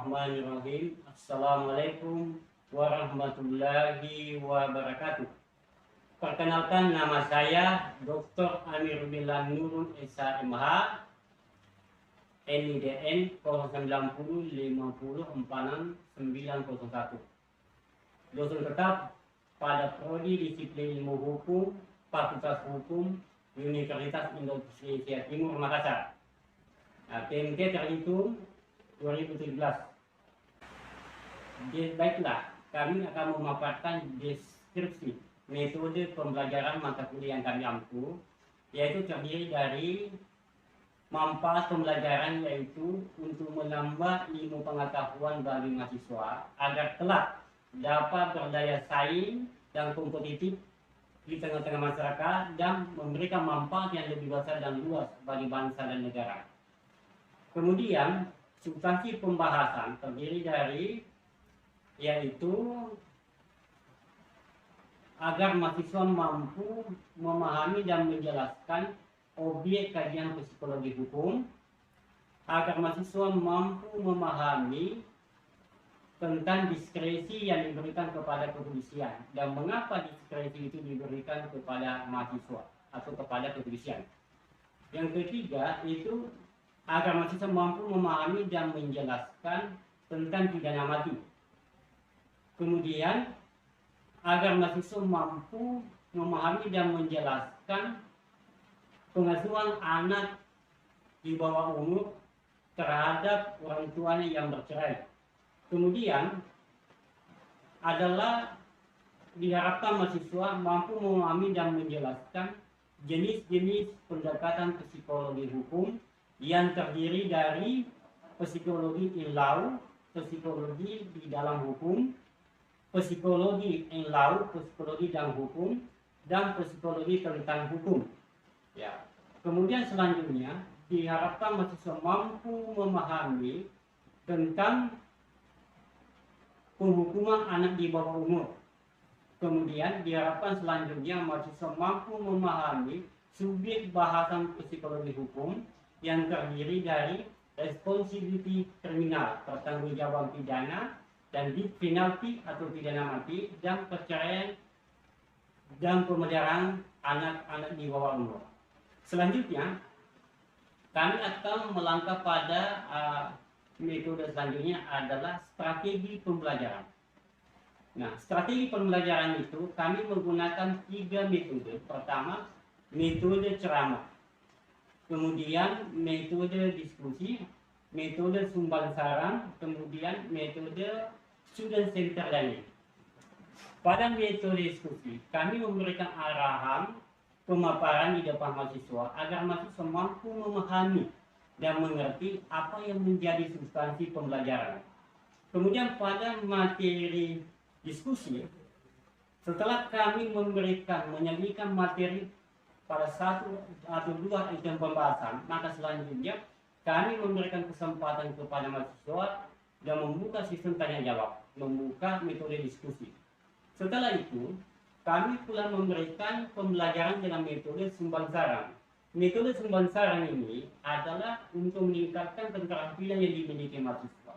Bismillahirrahmanirrahim. Assalamualaikum warahmatullahi wabarakatuh. Perkenalkan, nama saya Dr. Amir Milan Nurul SHMH, NIDN 0905046901. Dosen tetap pada Prodi Disiplin Ilmu Hukum, Fakultas Hukum, Universitas Indonesia Timur Makassar. PMK terhitung 2017. Baiklah, kami akan memaparkan deskripsi metode pembelajaran mata kuliah yang kami ampu, yaitu terdiri dari manfaat pembelajaran, yaitu untuk menambah ilmu pengetahuan bagi mahasiswa agar kelak dapat berdaya saing dan kompetitif di tengah-tengah masyarakat dan memberikan manfaat yang lebih besar dan luas bagi bangsa dan negara. Kemudian substansi pembahasan terdiri dari, yaitu agar mahasiswa mampu memahami dan menjelaskan objek kajian psikologi hukum, agar mahasiswa mampu memahami tentang diskresi yang diberikan kepada kepolisian dan mengapa diskresi itu diberikan kepada mahasiswa atau kepada kepolisian. Yang ketiga itu agar mahasiswa mampu memahami dan menjelaskan tentang pidana mati. Kemudian agar mahasiswa mampu memahami dan menjelaskan pengasuhan anak di bawah umur terhadap orang tuanya yang bercerai. Kemudian adalah diharapkan mahasiswa mampu memahami dan menjelaskan jenis-jenis pendekatan psikologi hukum yang terdiri dari psikologi in-law, psikologi di dalam hukum, psikologi in-law, psikologi dalam hukum, dan psikologi tentang hukum. Ya. Kemudian selanjutnya diharapkan mahasiswa mampu memahami tentang penghukuman anak di bawah umur. Kemudian diharapkan selanjutnya mahasiswa mampu memahami subjek bahasan psikologi hukum yang terdiri dari responsibility kriminal, pertanggungjawaban pidana, dan death penalty atau pidana mati, dan perceraian dan pemeliharaan anak-anak di bawah umur. Selanjutnya kami akan melangkah pada metode selanjutnya adalah strategi pembelajaran. Nah, strategi pembelajaran itu kami menggunakan 3 metode. Pertama, metode ceramah. Kemudian metode diskusi, metode sumbang saran, kemudian metode student center learning. Pada metode diskusi, kami memberikan arahan pemaparan di depan mahasiswa agar mahasiswa mampu memahami dan mengerti apa yang menjadi substansi pembelajaran. Kemudian pada materi diskusi, setelah kami menyajikan materi pada 1 atau 2 item pembahasan, maka selanjutnya kami memberikan kesempatan kepada mahasiswa dan membuka sistem tanya jawab, membuka metode diskusi. Setelah itu, kami pula memberikan pembelajaran dengan metode sumbang saran. Metode sumbang saran ini adalah untuk meningkatkan keterampilan yang dimiliki mahasiswa.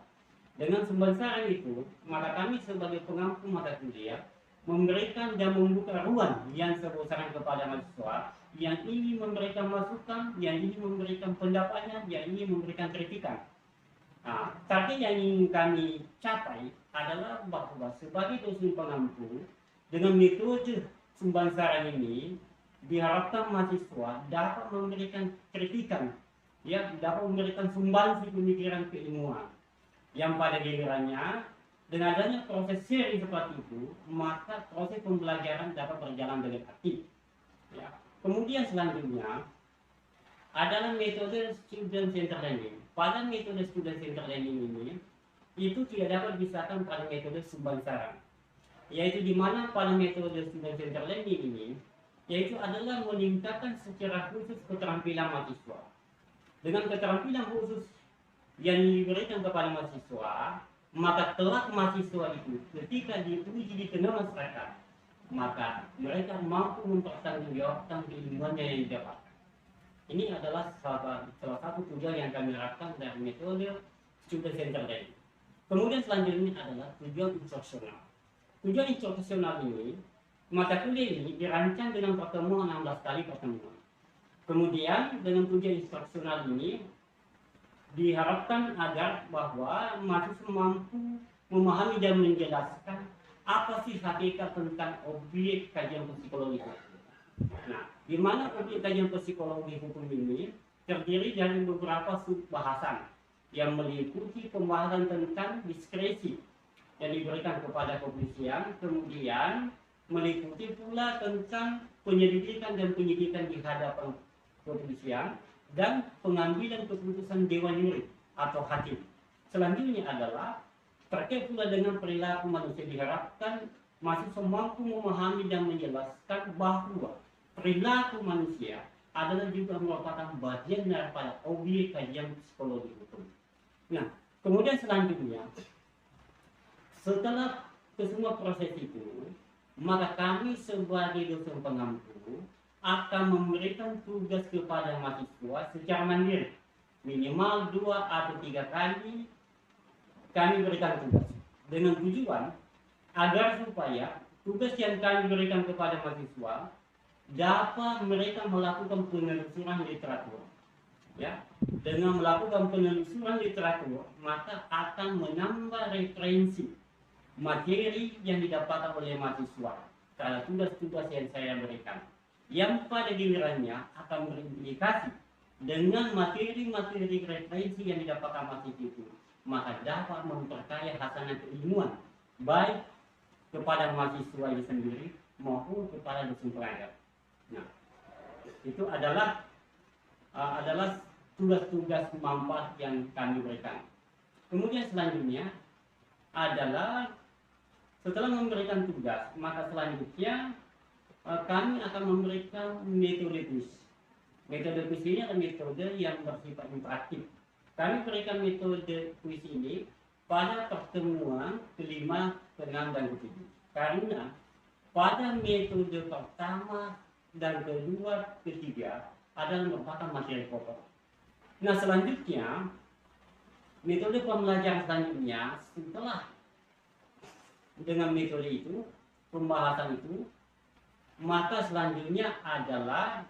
Dengan sumbang saran itu, maka kami sebagai pengampu mata kuliah memberikan dan membuka ruang yang sebesar kepada mahasiswa yang ingin memberikan masukan, yang ingin memberikan pendapatnya, yang ingin memberikan kritikan. Nah, target yang ingin kami capai adalah bahwa sebagai dosen pengampu, dengan metode sumbang saran ini diharapkan mahasiswa dapat memberikan kritikan, ya, dapat memberikan sumbangsi pemikiran keilmuan yang pada gilirannya dengan adanya proses sharing seperti itu, maka proses pembelajaran dapat berjalan dengan aktif. Ya. Kemudian selanjutnya adalah metode student center learning. Pada metode student center learning ini, itu tidak dapat dipisahkan pada metode sumbang saran. Yaitu di mana pada metode student center learning ini, yaitu adalah meningkatkan secara khusus keterampilan mahasiswa. Dengan keterampilan khusus yang diberikan kepada mahasiswa, maka kelak mahasiswa itu ketika diuji di tengah masyarakat, maka mereka mampu mempertanggungjawabkan keilmuannya yang didapat. Ini adalah salah satu tujuan yang kami harapkan dari metode student center learning. Kemudian selanjutnya adalah tujuan instruksional. Tujuan instruksional ini, mata kuliah ini dirancang dengan pertemuan 16 kali pertemuan. Kemudian dengan tujuan instruksional ini diharapkan agar bahwa mahasiswa mampu memahami dan menjelaskan apa sih hakikat tentang objek kajian psikologi hukum. Nah, di mana objek kajian psikologi hukum ini terdiri dari beberapa subbahasan yang meliputi pembahasan tentang diskresi yang diberikan kepada kepolisian, kemudian meliputi pula tentang penyelidikan dan penyidikan di hadapan kepolisian, dan pengambilan keputusan dewan juri atau hakim. Selanjutnya adalah terkait pula dengan perilaku manusia. Diharapkan mahasiswa mampu memahami dan menjelaskan bahwa perilaku manusia adalah juga merupakan bagian daripada objek kajian psikologi hukum. Nah, kemudian selanjutnya setelah kesemua proses itu, maka kami sebagai dosen pengampu akan memberikan tugas kepada mahasiswa secara mandiri. Minimal 2 atau 3 kali kami berikan tugas. Dengan tujuan agar supaya tugas yang kami berikan kepada mahasiswa dapat mereka melakukan penelusuran literatur. Ya, dengan melakukan penelusuran literatur, maka akan menambah referensi materi yang didapatkan oleh mahasiswa karena tugas-tugas yang saya berikan, yang pada gilirannya akan berimplikasi dengan materi-materi referensi yang didapatkan mahasiswa itu, maka dapat memperkaya hasanah keilmuan baik kepada mahasiswa itu sendiri maupun kepada dosen pengajar. Nah, itu adalah tugas-tugas manfaat yang kami berikan. Kemudian selanjutnya adalah setelah memberikan tugas, maka selanjutnya kami akan memberikan metode kuis. Metode kuis ini adalah metode yang bersifat interaktif. Kami berikan metode kuis ini pada pertemuan kelima, keenam, dan ketujuh. Karena pada metode pertama dan kedua, ketiga adalah merupakan materi pokok. Nah, selanjutnya metode pembelajaran selanjutnya setelah dengan metode itu, pembahasan itu, maka selanjutnya adalah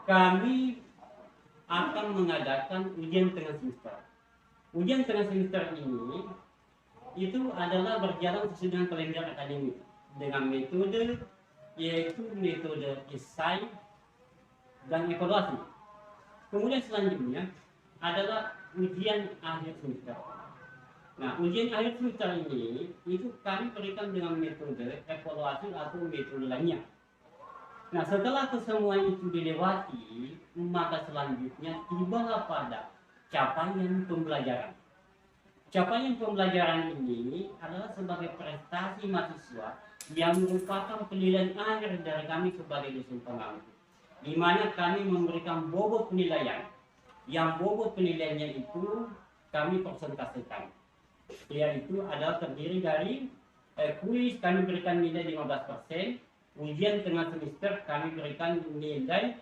kami akan mengadakan ujian tengah semester. Ujian tengah semester ini itu adalah berjalan sesuai dengan kalender akademik dengan metode yaitu metode esai dan evaluasi. Kemudian selanjutnya adalah ujian akhir semester. Nah, ujian akhir semester ini itu kami berikan dengan metode evaluasi atau metode lainnya. Nah, setelah kesemua itu dilewati, maka selanjutnya tibalah pada capaian pembelajaran. Capaian pembelajaran ini adalah sebagai prestasi mahasiswa yang merupakan penilaian akhir dari kami sebagai dosen pengampu, di mana kami memberikan bobot penilaian. Yang bobot penilaiannya itu kami presentasikan. Yaitu adalah terdiri dari kuis kami berikan nilai 15%, ujian tengah semester kami berikan nilai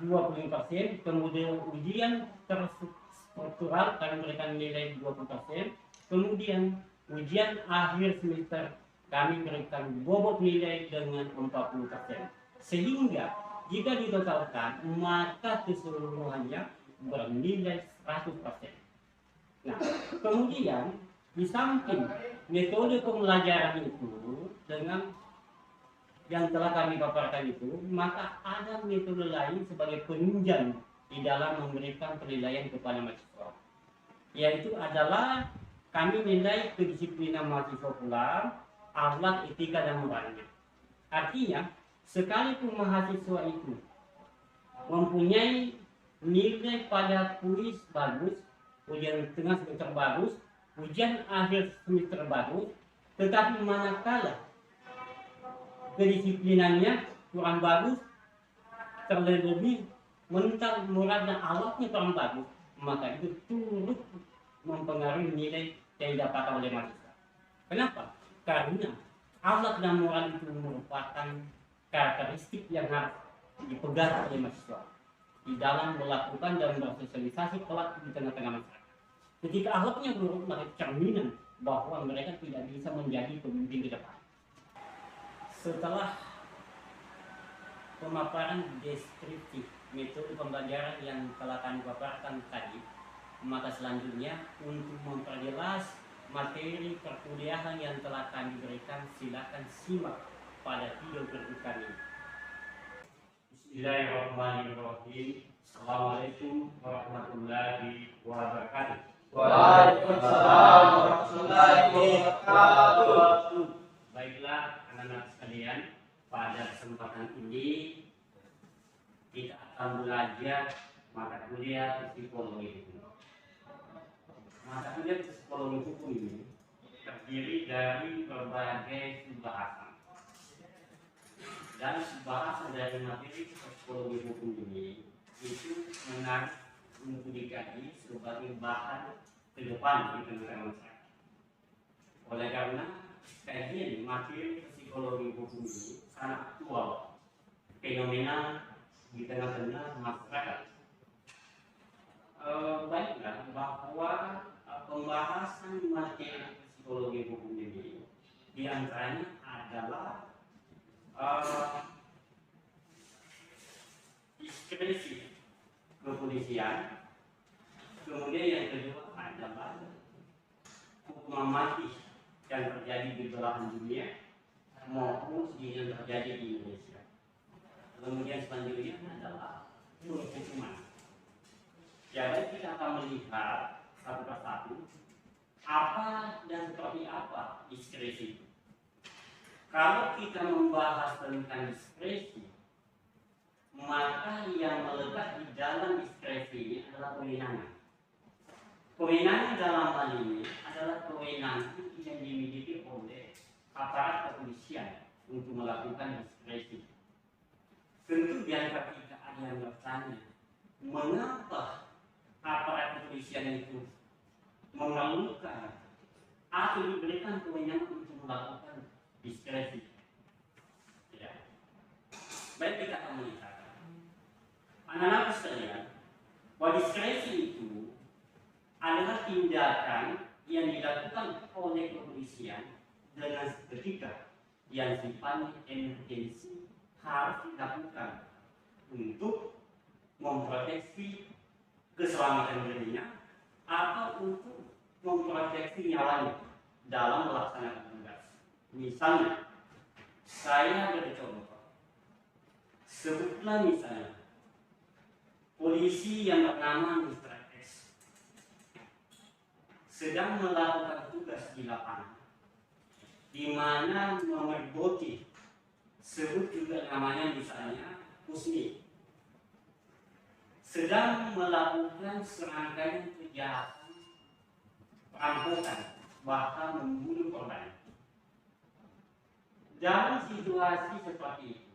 20%, kemudian ujian terstruktural kami berikan nilai 20%, kemudian ujian akhir semester kami berikan bobot nilai dengan 40%. Sehingga jika ditotalkan maka keseluruhannya bernilai 100%. Nah, kemudian di samping metode pembelajaran itu dengan yang telah kami paparkan itu, maka ada metode lain sebagai penunjang di dalam memberikan penilaian kepada mahasiswa, yaitu adalah kami nilai kedisiplinan mahasiswa pula, akhlak, etika, dan moralnya. Artinya, sekalipun mahasiswa itu mempunyai nilai pada kuis bagus, ujian tengah semester bagus, ujian akhir semester bagus, tetapi manakala kedisiplinannya kurang bagus, terlebih mental, moral, dan akhlaknya kurang bagus, maka itu turut mempengaruhi nilai yang didapatkan oleh mahasiswa. Kenapa? Karena akhlak dan moral itu merupakan karakteristik yang harus dipegang oleh mahasiswa di dalam melakukan dan bersosialisasi kelak di tengah-tengah masyarakat. Ketika akhlaknya buruk, maka cerminan bahwa mereka tidak bisa menjadi pemimpin ke depan. Setelah pemaparan deskripsi metode pembelajaran yang telah kami paparkan tadi, maka selanjutnya untuk memperjelas materi perkuliahan yang telah kami berikan, silakan simak pada video berikut kami. Bismillahirrahmanirrahim. Assalamualaikum warahmatullahi wabarakatuh. Waalaikumsalam warahmatullahi wabarakatuh. Baiklah anak-anak sekalian, pada kesempatan ini kita akan belajar mata kuliah psikologi hukum. Mata kuliah psikologi hukum ini terdiri dari berbagai bahasan. Dan bahasan dari materi psikologi hukum ini itu menarik untuk dikaji sebagai bahan ke depan di tengah masyarakat. Oleh karena kajian materi psikologi hukum ini sangat aktual, fenomena di tengah-tengah masyarakat. Baiklah bahwa pembahasan materi psikologi hukum ini diantaranya adalah diskresi kepolisian, kemudian yang kedua adalah hukuman mati yang terjadi di belahan dunia maupun yang terjadi di Indonesia. Kemudian selanjutnya adalah hukuman. Jadi kita akan melihat satu persatu apa dan seperti apa diskresi. Kalau kita membahas tentang diskresi, maka yang melekat di dalam diskresi ini adalah kewenangan. Kewenangan dalam hal ini adalah kewenangan yang dimiliki oleh aparat kepolisian untuk melakukan diskresi. Tentu di antara kita ada yang bertanya, mengapa aparat kepolisian itu memerlukan atau diberikan kewenangan untuk melakukan diskresi? Ya. Baik, kita akan melihat anak-anak sekalian bahwa diskresi itu adalah tindakan yang dilakukan oleh kepolisian dengan seketika yang sifatnya emergensi harus dilakukan untuk memproteksi keselamatan dirinya atau untuk memproteksi nyawanya dalam melaksanakan tugas. Misalnya, saya bercontoh, sebutlah misalnya polisi yang bernama Mr. X sedang melakukan tugas di lapangan, di mana memergoki, sebut juga namanya misalnya Husni, sedang melakukan serangkaian kejahatan perampokan, bahkan membunuh korban. Dalam situasi seperti itu,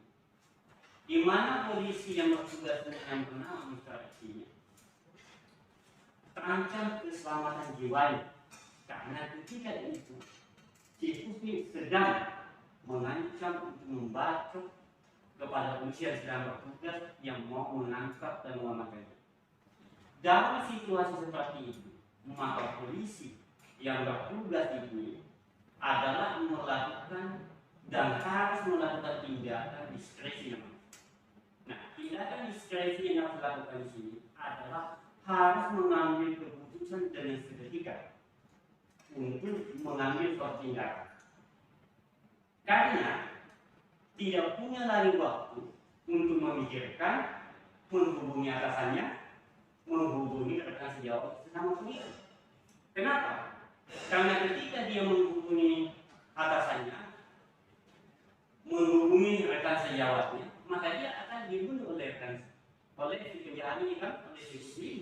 di mana polisi yang bertugas yang bernama Mr. X ini terancam keselamatan jiwanya, karena ketika itu si Husni sedang mengancam untuk membacok kepada polisi yang sedang bertugas yang mau menangkap dan mengamankannya. Dalam situasi seperti itu, maka polisi yang bertugas ini adalah melakukan dan harus melakukan tindakan diskresi. Nah, tindakan diskresi yang harus dilakukan di sini adalah harus mengambil keputusan dengan seketika untuk mengambil suatu tindakan. Karena tidak punya lagi waktu untuk memikirkan, menghubungi atasannya, menghubungi rekan sejawat sesama polisi. Kenapa? Karena ketika dia menghubungi atasannya, menghubungi rekan sejawatnya, maka dia akan dibunuh oleh si penjahat ini kan, oleh si muslim.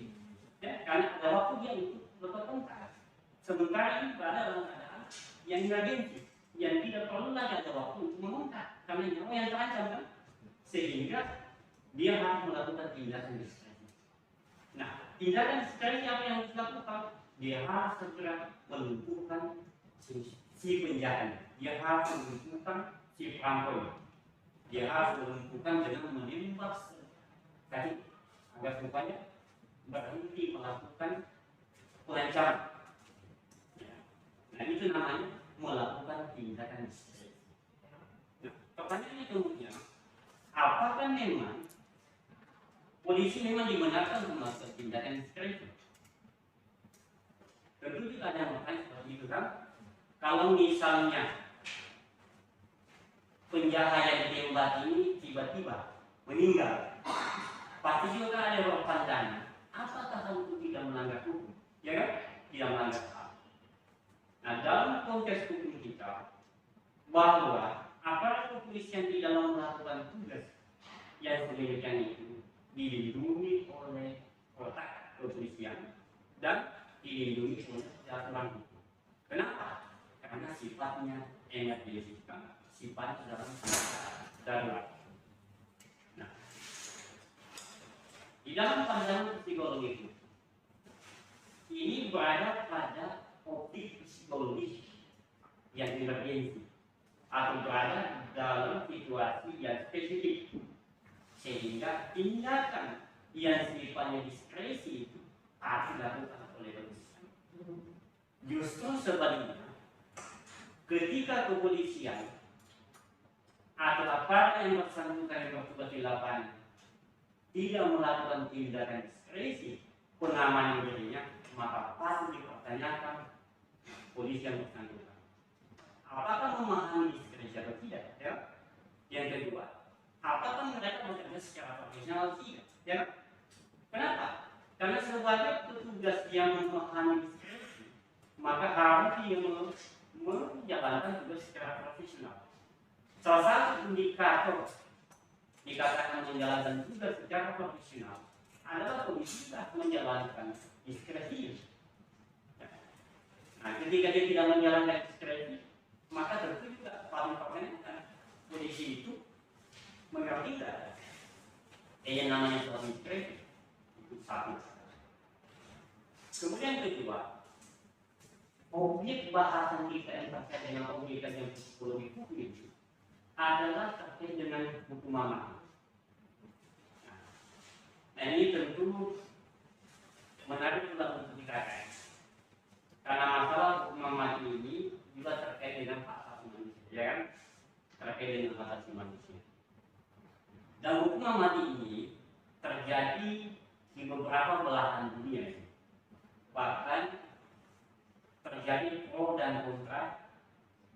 Ya, karena ada waktu dia itu lepas kontak. Sementara ini berada dalam keadaan yang emergensi, yang tidak perlu lagi ada waktu untuk mengontak, karena nyawa yang terancam kan, sehingga dia harus melakukan tindakan diskresi. Nah, tindakan diskresi apa yang harus dilakukan? Dia harus segera melumpuhkan si penjahat, dia harus melumpuhkan si perampok, dia harus melumpuhkan dengan menembak tadi agar supaya berhenti melakukan pengancaman. Ya. Nah itu namanya melakukan tindakan diskresi. Nah, pertanyaannya kemudian, apakah memang polisi memang dibenarkan untuk melakukan tindakan diskresi? Tentu tidak ada yang bertanya seperti itu kan? Kalau misalnya penjahat yang ditembak ini tiba-tiba meninggal, pasti juga ada berpandangan, apakah hal itu tidak melanggar hukum? Ya kan? Tidak melanggar HAM. Nah, dalam konteks hukum kita, bahwa aparat kepolisian di dalam melakukan tugas yang sedemikian itu dilindungi oleh kotak kepolisian dan dilindungi oleh peraturan hukum. Kenapa? Karena sifatnya emergensi, sifatnya dalam darurat. Nah, di dalam pandangan psikologi itu, ini berada pada optik psikologis yang emergensi atau berada dalam situasi yang spesifik, sehingga tindakan yang sifatnya diskresi itu harus dilakukan oleh kepolisian. Justru sebaliknya, ketika kepolisian atau aparat yang bersangkutan yang bertugas di lapangan tidak melakukan tindakan diskresi pengamanan dirinya, maka patut dipertanyakan polisi yang bersangkutan apakah memahami diskresi atau tidak, ya? Yang kedua, apakah mereka bekerja secara profesional atau tidak, ya? Kenapa? Karena sebagai petugas yang memahami diskresi, maka harus dia menjalankan tugas secara profesional. Salah satu indikator dikatakan menjalankan tugas secara profesional adalah polisi sudah menjalankan diskresi. Nah, ketika dia tidak menjalankan diskresi, maka tentu juga paling pertanyakan polisi itu mengerti tidak yang namanya soal diskresi. Itu satu. Kemudian kedua, objek bahasan kita yang terkait dengan objek yang psikologi hukum itu adalah terkait dengan hukuman mati. Nah, ini tentu menarik pula untuk dikatakan, karena masalah hukuman mati ini juga terkait dengan hak asasi manusia, ya kan? Terkait dengan hak asasi manusia. Dan hukuman mati ini terjadi di beberapa belahan dunia, bahkan terjadi pro dan kontra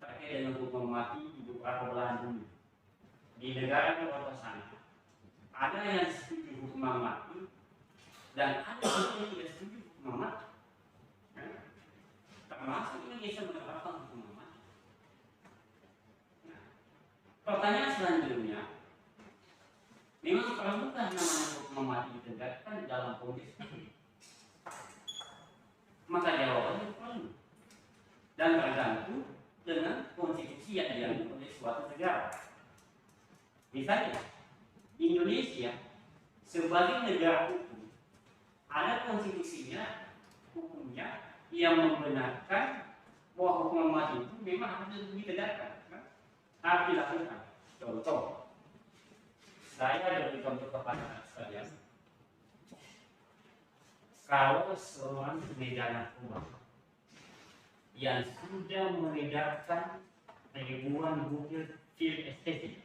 terkait dengan hukuman mati di beberapa belahan dunia. Di negara Eropa sana ada yang setuju hukuman mati dan ada yang tidak setuju hukuman mati. Termasuk Indonesia menerapkan hukuman mati. Nah, pertanyaan selanjutnya, memang perlukah namanya hukuman mati ditegakkan dalam konteks ini? Maka jawabannya perlu dan tergantung dengan konstitusi yang diambil oleh suatu negara. Misalnya, Indonesia sebagai negara hukum ada konstitusinya, hukumnya yang membenarkan bahwa hukuman mati itu memang harus ditegakkan, harus dilakukan. Contoh, saya beri contoh kepada sekalian. Kalau seorang pengedar narkoba yang sudah mengedarkan ribuan butir pil estetik,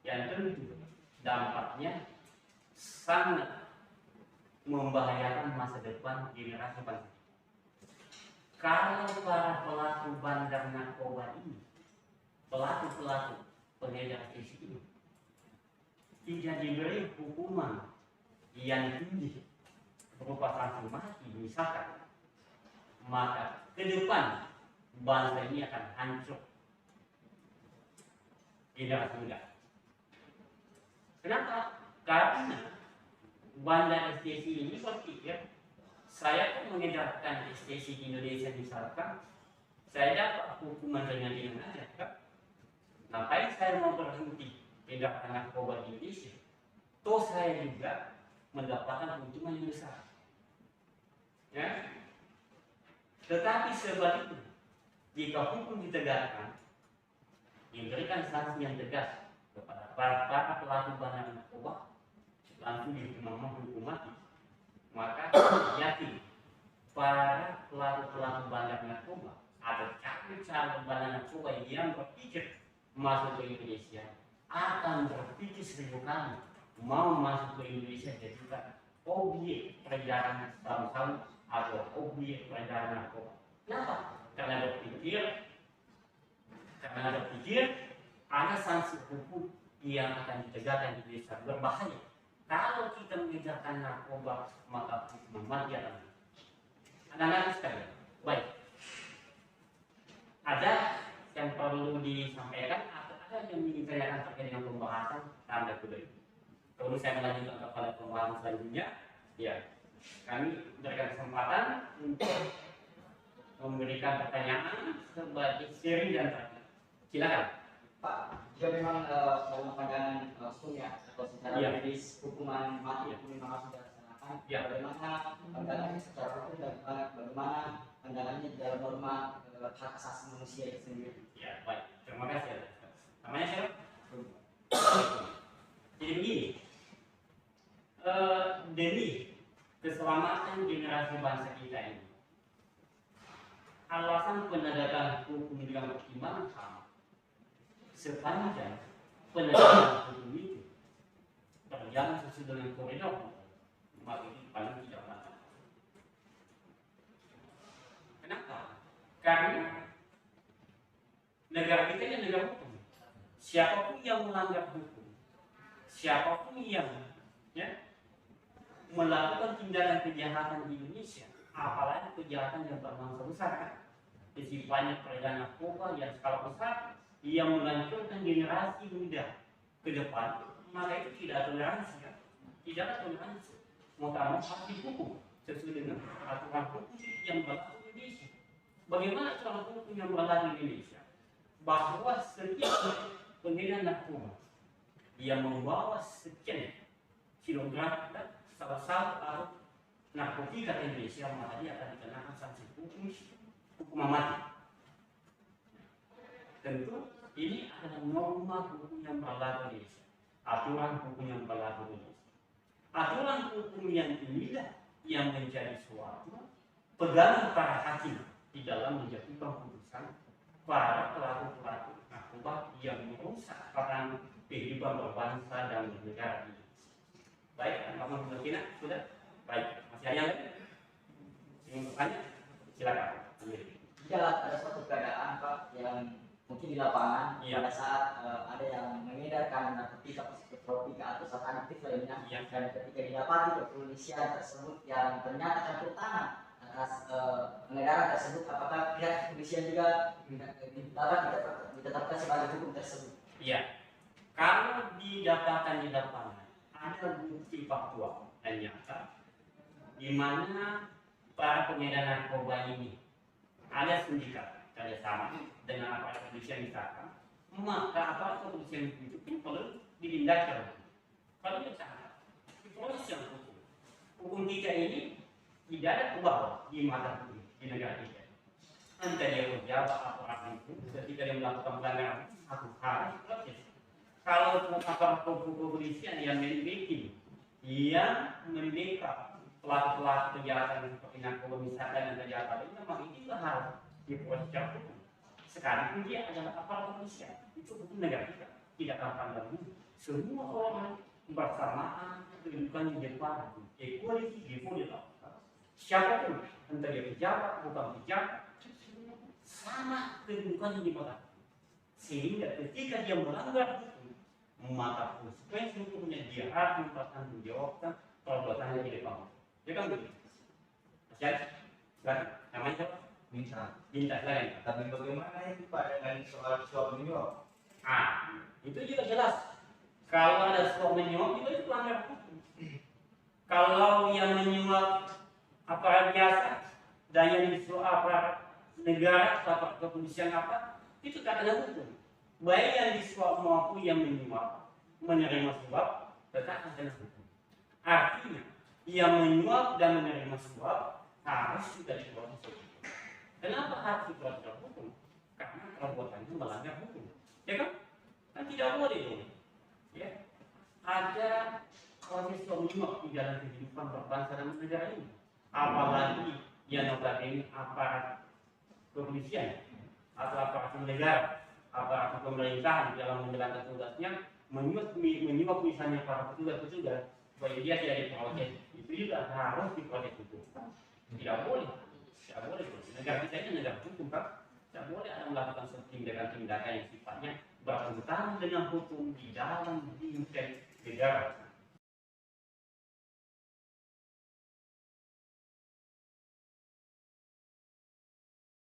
yang tentu dampaknya sangat membahayakan masa depan generasi bangsa. Kalau para pelaku bandar narkoba ini, pelaku pengedar estetik ini, tidak diberi hukuman yang tinggi berupa sanksi mati misalkan, maka ke depan bangsa ini akan hancur generasi muda. Kenapa? Karena bandar estetik ini berpikir, saya pun mengedarkan estetik di Indonesia misalkan, saya dapat hukuman dengan aja, kan? Ngapain saya mau berhenti edarkan narkoba di Indonesia? Toh saya juga mendapatkan keuntungan yang besar. Ya? Tetapi sebaliknya, jika hukum ditegakkan, diberikan sanksi yang tegas kepada para pelaku bandar narkoba, langsung dihukum mati, maka yakin para pelaku-pelaku bandar narkoba atau calon bandar narkoba yang berpikir masuk ke Indonesia akan berpikir 1000 kali mau masuk ke Indonesia jadikan objek peredaran sabu-sabu atau objek peredaran narkoba. Kenapa? Karena berpikir ada sanksi hukum yang akan ditegakkan di Indonesia berbahaya. Kalau kita mengejarkan narkoba maka hukuman mati akan. Anak-anak sekalian, baik. Ada yang perlu disampaikan atau ada yang ingin ditanyakan terkait dengan pembahasan tanda kutip. Kalau saya melanjutkan kepada pembahasan selanjutnya, ya kami berikan kesempatan untuk memberikan pertanyaan sebagai seri dan terakhir. Silakan. Pak, jika memang dalam pandangan hukum ya atau secara medis hukuman mati itu memang sudah dilaksanakan, bagaimana pandangannya secara hukum dan bagaimana pandangannya di dalam norma hak asasi manusia itu sendiri? Ya, baik. Terima kasih. Namanya siapa? Jadi begini, demi keselamatan generasi bangsa kita ini, alasan penegakan hukum dengan pertimbangan HAM sepanjang penegakan hukum itu berjalan sesuai dengan koridor maka itu paling tidak masalah. Kenapa? Karena negara kita ini negara hukum. Siapapun yang melanggar hukum, siapapun yang melakukan tindakan kejahatan di Indonesia, apalagi kejahatan yang bermangsa besar, jadi banyak peredaran narkoba yang skala besar yang menghancurkan generasi muda ke depan, maka itu tidak toleransi, tidak ada toleransi. Mau harus dihukum sesuai dengan aturan hukum yang berlaku di Indonesia. Bagaimana aturan hukum yang berlaku di Indonesia? Bahwa setiap pengedar narkoba yang membawa sekian kilogram dan salah satu atau narkotika di Indonesia, maka dia akan dikenakan sanksi hukuman mati. Tentu ini adalah norma hukum yang berlaku di Indonesia, aturan hukum yang berlaku di Indonesia. Aturan hukum yang inilah yang menjadi suatu pegangan para hakim di dalam menjatuhkan putusan para pelaku-pelaku narkoba yang merusak peran kehidupan berbangsa dan bernegara ini. Baik, kamu sudah? Baik, masih ada yang lain? Ingin bertanya? Silakan. Jika ada suatu keadaan Pak yang mungkin di lapangan pada saat ada yang mengedarkan narkotika, psikotropika atau zat aktif lainnya, dan ketika didapati kepolisian tersebut yang ternyata campur tangan atas pengedaran tersebut, apakah pihak kepolisian juga dapat ditetapkan sebagai hukum tersebut? Iya, kalau didapatkan di lapangan ada bukti faktual dan nyata di mana para pengedar narkoba ini ada sindikat kerjasama dengan aparat kepolisian misalkan, maka aparat kepolisian itu perlu ditindak. Kalau misalkan proses yang hukum kita ini tidak ada kebawah di mata hukum di negara kita. Entah dia pejabat aparat hukum, ketika dia melakukan pelanggaran satu harus proses. Kalau aparat kepolisian yang membackup pelaku-pelaku kejahatan seperti narkoba misalkan dan kejahatan lainnya, maka itu harus diproses secara hukum. Sekarang dia adalah aparat kepolisian, itu hukum negara kita tidak akan pandang semua orang bersamaan kedudukan di depan equality before the law. Siapapun entah dia pejabat bukan pejabat sama kedudukan di depan, sehingga ketika dia melanggar hukum maka konsekuensi hukumnya dia harus mempertanggungjawabkan perbuatannya di depan. Ya kan begitu? Silakan. Namanya siapa? Minta Silakan. tapi bagaimana itu Pak dengan soal suap menyuap? Itu juga jelas. Kalau ada suap menyuap juga itu pelanggaran hukum. Kalau yang menyuap aparat biasa dan yang disuap aparat negara, aparat kepolisian apa, itu tak ada hukum. Baik yang disuap maupun yang menyuap, menerima suap, tetap ada hukum. Artinya, yang menyuap dan menerima suap harus juga diproses hukum. Kenapa harus diproses hukum? Karena perbuatannya melanggar hukum. Ya kan? Kan tidak boleh dong. Ya. Ada proses menyuap di dalam kehidupan berbangsa dan negara ini. Apalagi yang notabene aparat kepolisian atau aparatur negara, aparatur pemerintahan dalam menjalankan tugasnya menyuap misalnya para petugas supaya dia tidak diproses, itu juga harus diproses hukum. Tidak boleh, tidak boleh. Negara kita ini negara hukum, Pak. Tidak boleh ada melakukan tindakan-tindakan yang sifatnya bertentangan dengan hukum di dalam bingkai negara.